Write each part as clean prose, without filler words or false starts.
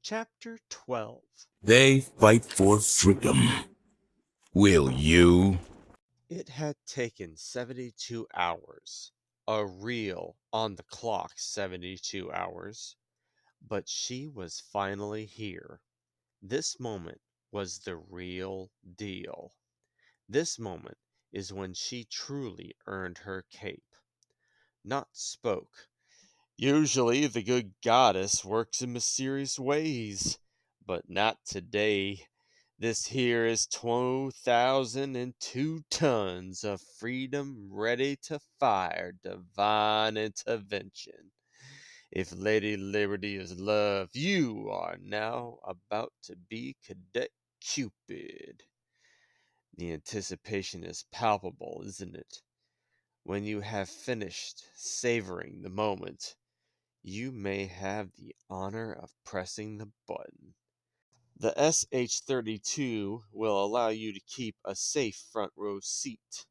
Chapter 12. They fight for freedom. Will you? It had taken 72 hours. A real, on the clock 72 hours. But she was finally here. This moment was the real deal. This moment is when she truly earned her cape. Not spoke. Usually the good goddess works in mysterious ways, but not today. This here is 2,002 tons of freedom ready to fire divine intervention. If Lady Liberty is love, you are now about to be Cadet Cupid. The anticipation is palpable, isn't it? When you have finished savoring the moment, you may have the honor of pressing the button. The SH-32 will allow you to keep a safe front row seat.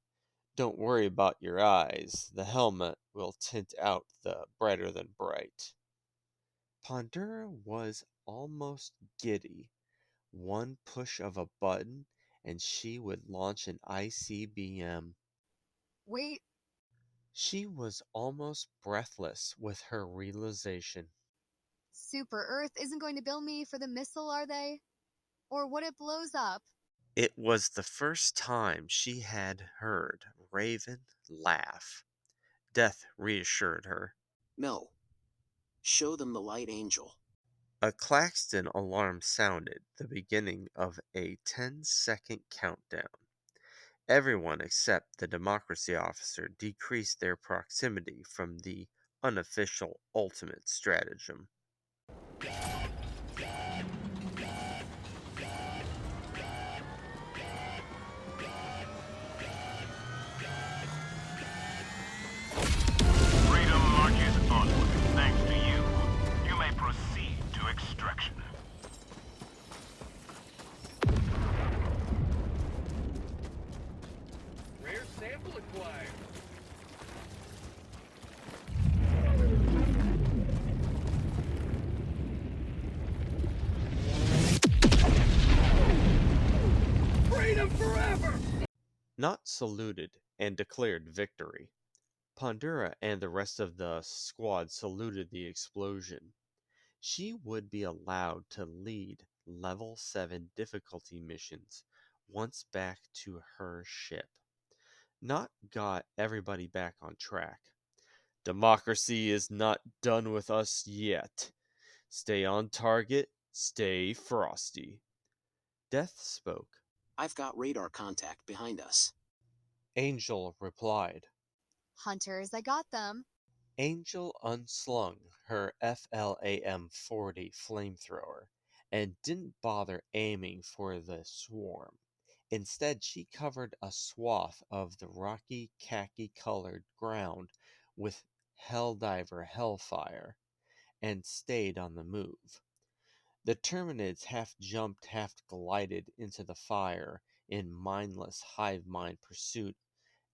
Don't worry about your eyes. The helmet will tint out the brighter than bright. Pandora was almost giddy. One push of a button, and she would launch an ICBM. Wait, She was almost breathless with her realization. Super Earth isn't going to bill me for the missile, are they? Or what it blows up? It was the first time she had heard Raven laugh. Death reassured her. No. Show them the light angel. A Claxton alarm sounded, the beginning of a 10-second countdown. Everyone except the democracy officer decreased their proximity from the unofficial ultimate stratagem. Freedom marches onward. Thanks to you. You may proceed to extraction. Rare sample acquired. Freedom forever! Not saluted and declared victory. Pandora and the rest of the squad saluted the explosion. She would be allowed to lead level 7 difficulty missions once back to her ship. Not got everybody back on track. Democracy is not done with us yet. Stay on target, stay frosty. Death spoke. I've got radar contact behind us. Angel replied. Hunters, I got them. Angel unslung her FLAM-40 flamethrower and didn't bother aiming for the swarm. Instead, she covered a swath of the rocky khaki-colored ground with Helldiver hellfire and stayed on the move. The Terminids half jumped, half glided into the fire in mindless hive mind pursuit,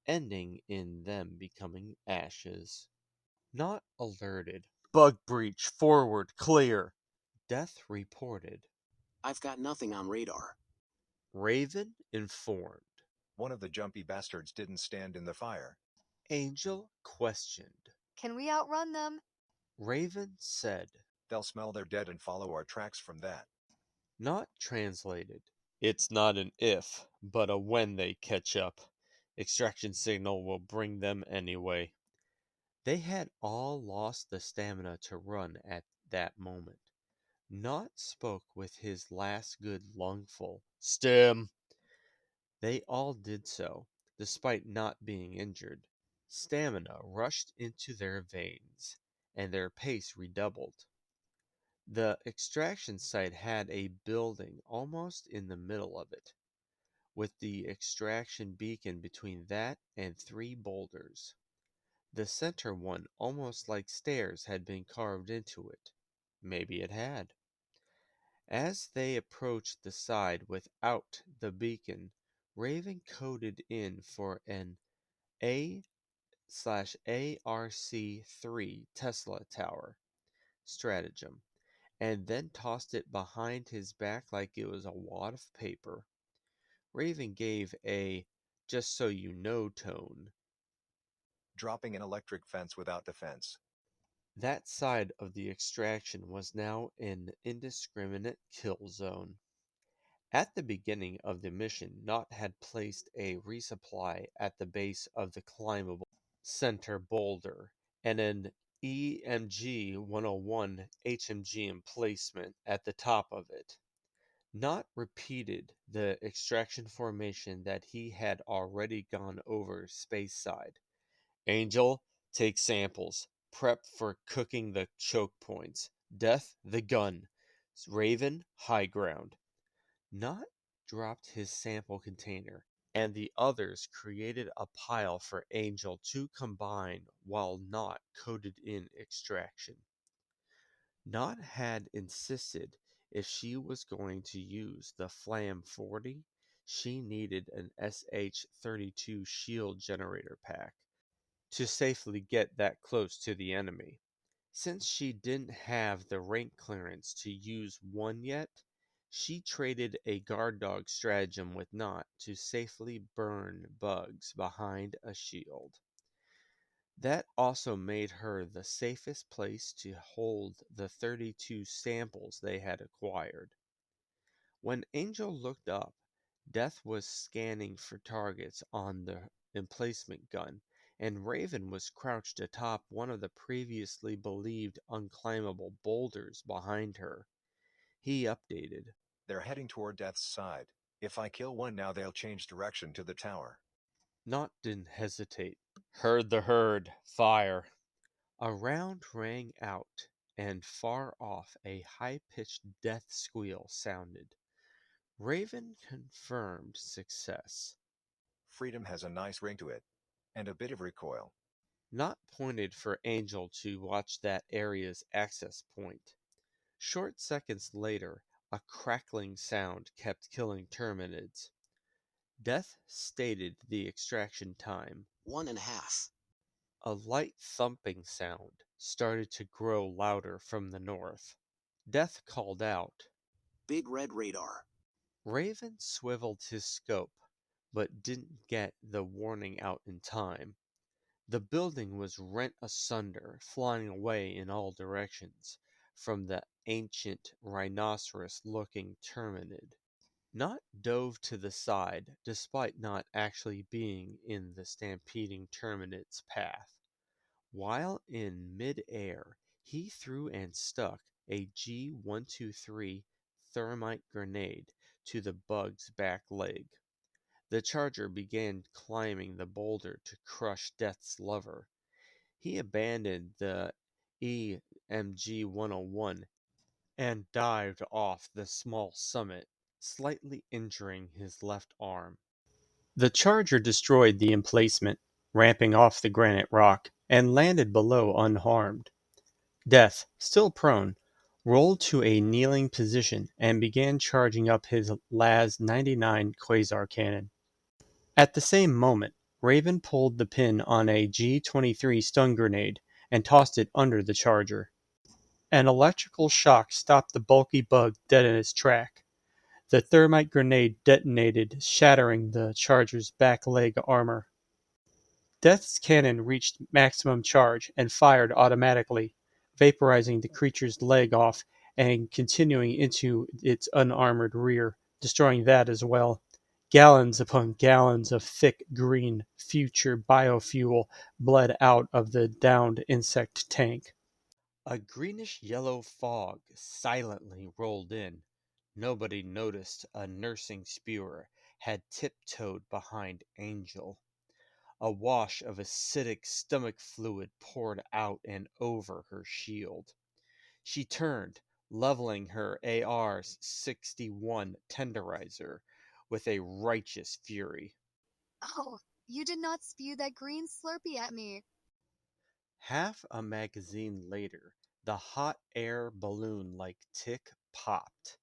ending in them becoming ashes. Not alerted. Bug breach, forward, clear. Death reported. I've got nothing on radar. Raven informed. One of the jumpy bastards didn't stand in the fire. Angel questioned. Can we outrun them? Raven said. They'll smell they're dead and follow our tracks from that. Not translated. It's not an if, but a when they catch up. Extraction signal will bring them anyway. They had all lost the stamina to run at that moment. Not spoke with his last good lungful. Stem! They all did so, despite not being injured. Stamina rushed into their veins, and their pace redoubled. The extraction site had a building almost in the middle of it, with the extraction beacon between that and 3 boulders. The center one, almost like stairs, had been carved into it. Maybe it had. As they approached the side without the beacon, Raven coded in for an A/ARC-3 Tesla tower stratagem and then tossed it behind his back like it was a wad of paper. Raven gave a just so you know tone. Dropping an electric fence without defense. That side of the extraction was now an indiscriminate kill zone. At the beginning of the mission, Knot had placed a resupply at the base of the climbable center boulder and an EMG-101 HMG emplacement at the top of it. Knot repeated the extraction formation that he had already gone over space-side. Angel, take samples. Prep for cooking the choke points. Death, the gun. Raven, high ground. Knot dropped his sample container, and the others created a pile for Angel to combine while Knot coded in extraction. Knot had insisted if she was going to use the Flam 40, she needed an SH-32 shield generator pack to safely get that close to the enemy. Since she didn't have the rank clearance to use one yet, she traded a guard dog stratagem with Knot to safely burn bugs behind a shield. That also made her the safest place to hold the 32 samples they had acquired. When Angel looked up, Death was scanning for targets on the emplacement gun, and Raven was crouched atop one of the previously believed unclimbable boulders behind her. He updated. They're heading toward Death's side. If I kill one now, they'll change direction to the tower. Knot didn't hesitate. Heard the herd. Fire. A round rang out, and far off a high-pitched death squeal sounded. Raven confirmed success. Freedom has a nice ring to it. And a bit of recoil. Knot pointed for Angel to watch that area's access point. Short seconds later, a crackling sound kept killing terminids. Death stated the extraction time. 1.5. A light thumping sound started to grow louder from the north. Death called out. Big red radar. Raven swiveled his scope, but didn't get the warning out in time. The building was rent asunder, flying away in all directions from the ancient rhinoceros-looking terminid. Knot dove to the side, despite not actually being in the stampeding terminid's path. While in mid-air, he threw and stuck a G123 thermite grenade to the bug's back leg. The charger began climbing the boulder to crush Death's lover. He abandoned the EMG-101 and dived off the small summit, slightly injuring his left arm. The charger destroyed the emplacement, ramping off the granite rock, and landed below unharmed. Death, still prone, rolled to a kneeling position and began charging up his LAS-99 quasar cannon. At the same moment, Raven pulled the pin on a G-23 stun grenade and tossed it under the charger. An electrical shock stopped the bulky bug dead in its track. The thermite grenade detonated, shattering the charger's back leg armor. Death's cannon reached maximum charge and fired automatically, vaporizing the creature's leg off and continuing into its unarmored rear, destroying that as well. Gallons upon gallons of thick green future biofuel bled out of the downed insect tank. A greenish-yellow fog silently rolled in. Nobody noticed a nursing spewer had tiptoed behind Angel. A wash of acidic stomach fluid poured out and over her shield. She turned, leveling her AR-61 tenderizer with a righteous fury. Oh, you did not spew that green Slurpee at me. Half a magazine later, the hot air balloon-like tick popped.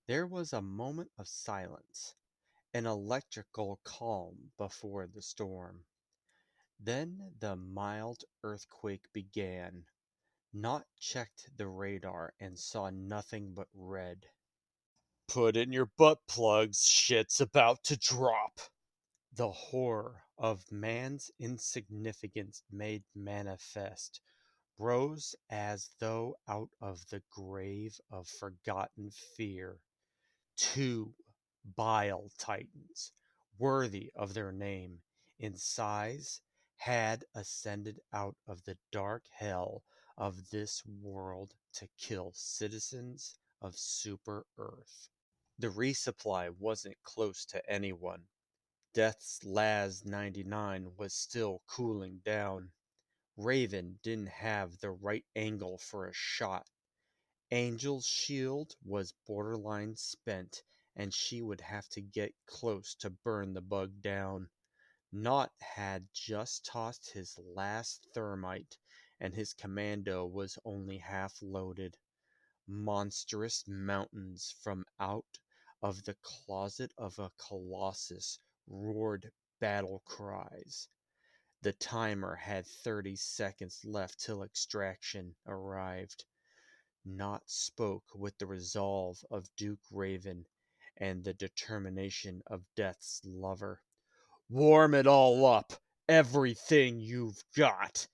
There was a moment of silence, an electrical calm before the storm. Then the mild earthquake began. Not checked the radar and saw nothing but red. Put in your butt plugs, shit's about to drop. The horror of man's insignificance made manifest rose as though out of the grave of forgotten fear. Two bile titans, worthy of their name in size, had ascended out of the dark hell of this world to kill citizens of Super Earth. The resupply wasn't close to anyone. Death's Laz 99 was still cooling down. Raven didn't have the right angle for a shot. Angel's shield was borderline spent, and she would have to get close to burn the bug down. Knott had just tossed his last thermite, and his commando was only half loaded. Monstrous mountains from out of the closet of a colossus roared battle cries. The timer had 30 seconds left till extraction arrived. Knott spoke with the resolve of Duke Raven and the determination of Death's lover. Warm it all up! Everything you've got!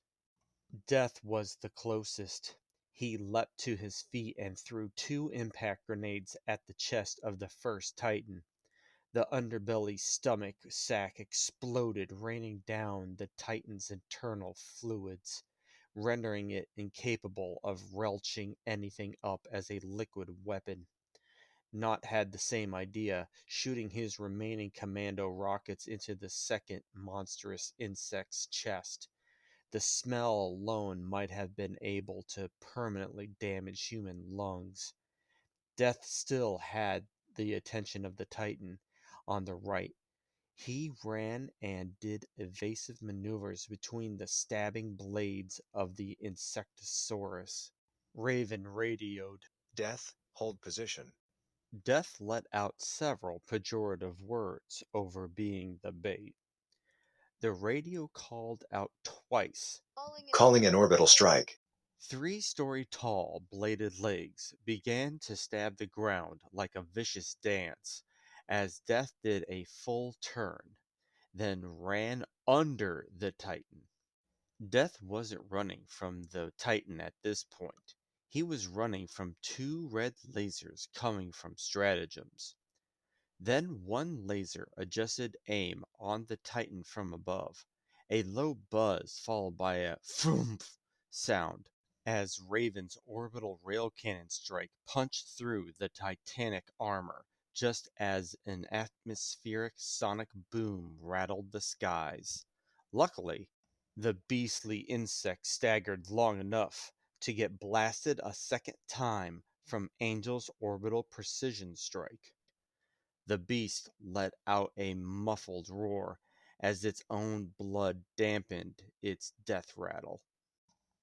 Death was the closest. He leapt to his feet and threw 2 impact grenades at the chest of the first Titan. The underbelly stomach sac exploded, raining down the Titan's internal fluids, rendering it incapable of relching anything up as a liquid weapon. Knott had the same idea, shooting his remaining commando rockets into the second monstrous insect's chest. The smell alone might have been able to permanently damage human lungs. Death still had the attention of the Titan on the right. He ran and did evasive maneuvers between the stabbing blades of the Insectosaurus. Raven radioed. Death, hold position. Death let out several pejorative words over being the bait. The radio called out twice. Calling an orbital strike. 3-story tall, bladed legs began to stab the ground like a vicious dance as Death did a full turn, then ran under the Titan. Death wasn't running from the Titan at this point. He was running from 2 red lasers coming from stratagems. Then one laser adjusted aim on the Titan from above. A low buzz followed by a thump sound as Raven's orbital rail cannon strike punched through the titanic armor just as an atmospheric sonic boom rattled the skies. Luckily, the beastly insect staggered long enough to get blasted a second time from Angel's orbital precision strike. The beast let out a muffled roar as its own blood dampened its death rattle.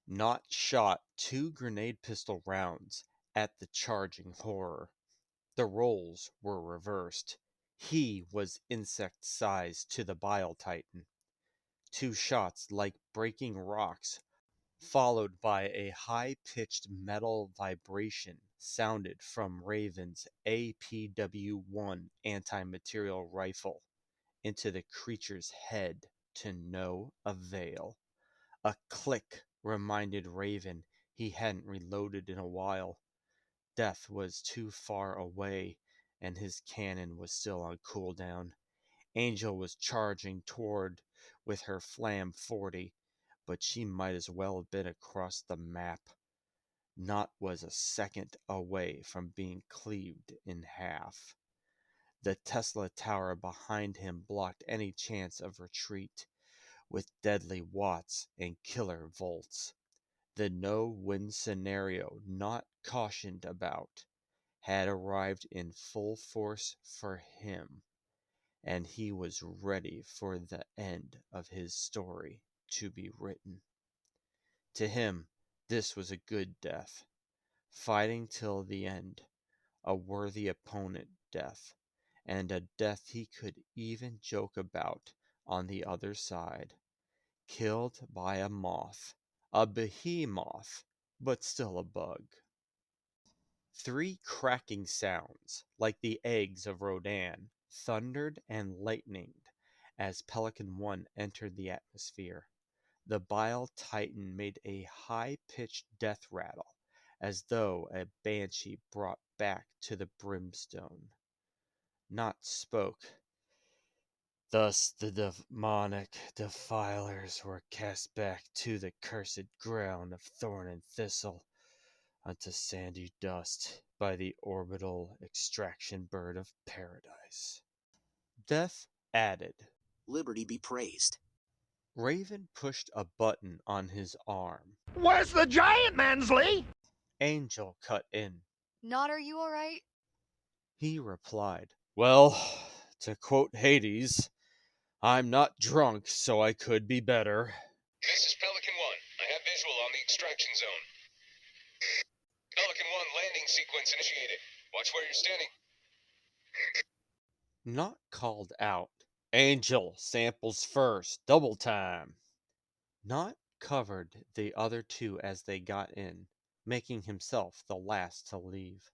Knott shot 2 grenade pistol rounds at the charging horror. The roles were reversed. He was insect-sized to the Bile Titan. 2 shots like breaking rocks, followed by a high-pitched metal vibration sounded from Raven's APW-1 anti-material rifle into the creature's head to no avail. A click reminded Raven he hadn't reloaded in a while. Death was too far away, and his cannon was still on cooldown. Angel was charging toward with her Flam 40, but she might as well have been across the map. Knott was a second away from being cleaved in half. The Tesla tower behind him blocked any chance of retreat, with deadly watts and killer volts. The no-win scenario Knott cautioned about had arrived in full force for him, and he was ready for the end of his story to be written. To him, this was a good death. Fighting till the end, a worthy opponent death, and a death he could even joke about on the other side. Killed by a moth, a behemoth, but still a bug. 3 cracking sounds, like the eggs of Rodan, thundered and lightninged as Pelican 1 entered the atmosphere. The Bile Titan made a high-pitched death rattle, as though a banshee brought back to the brimstone. Not spoke. Thus the demonic defilers were cast back to the cursed ground of thorn and thistle, unto sandy dust by the orbital extraction bird of paradise. Death added. Liberty be praised. Raven pushed a button on his arm. Where's the giant, Mansley? Angel cut in. Not are you alright? He replied, "Well, to quote Hades, I'm not drunk, so I could be better." This is Pelican 1. I have visual on the extraction zone. Pelican 1, landing sequence initiated. Watch where you're standing. Not called out. Angel samples first, double time. Not covered the other 2 as they got in, making himself the last to leave.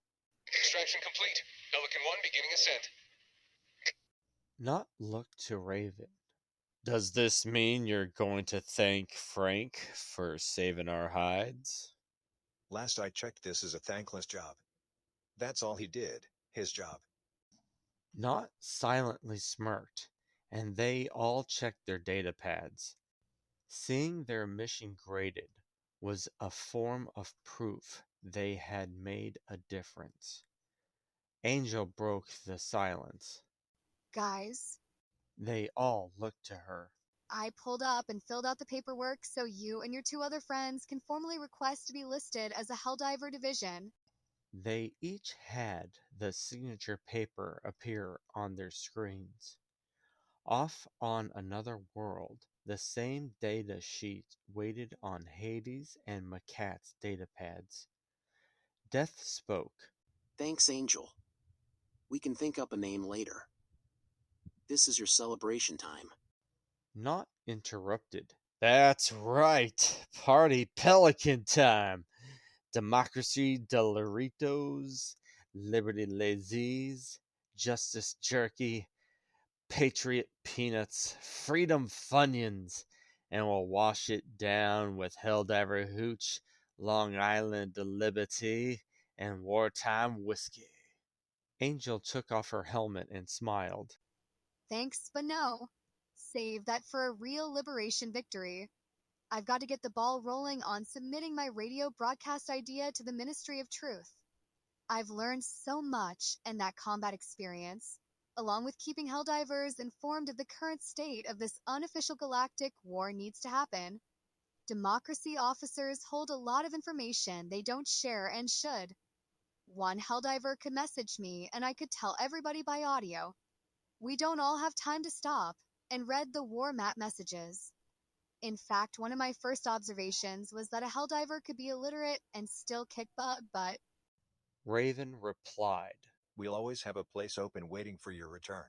Extraction complete. Pelican 1 beginning ascent. Not looked to Raven. Does this mean you're going to thank Frank for saving our hides? Last I checked, this is a thankless job. That's all he did, his job. Not silently smirked, and they all checked their data pads. Seeing their mission graded was a form of proof they had made a difference. Angel broke the silence. Guys, They all looked to her. I pulled up and filled out the paperwork so you and your 2 other friends can formally request to be listed as a Helldiver division. They each had the signature paper appear on their screens. Off on another world, the same data sheet waited on Hades and Makat's datapads. Death spoke. Thanks, Angel. We can think up a name later. This is your celebration time. Not interrupted. That's right. Party Pelican time. Democracy Doloritos, Liberty Lazies, Justice Jerky, Patriot Peanuts, Freedom Funyuns, and we'll wash it down with Helldiver Hooch, Long Island Liberty, and wartime whiskey. Angel took off her helmet and smiled. Thanks, but no. Save that for a real liberation victory. I've got to get the ball rolling on submitting my radio broadcast idea to the Ministry of Truth. I've learned so much in that combat experience, along with keeping Helldivers informed of the current state of this unofficial galactic war needs to happen. Democracy officers hold a lot of information they don't share and should. One Helldiver could message me and I could tell everybody by audio. We don't all have time to stop and read the war map messages. In fact, one of my first observations was that a Helldiver could be illiterate and still kick butt. Raven replied. We'll always have a place open waiting for your return.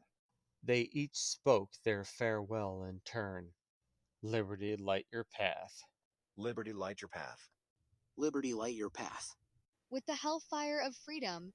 They each spoke their farewell in turn. Liberty light your path. Liberty light your path. Liberty light your path. With the hellfire of freedom,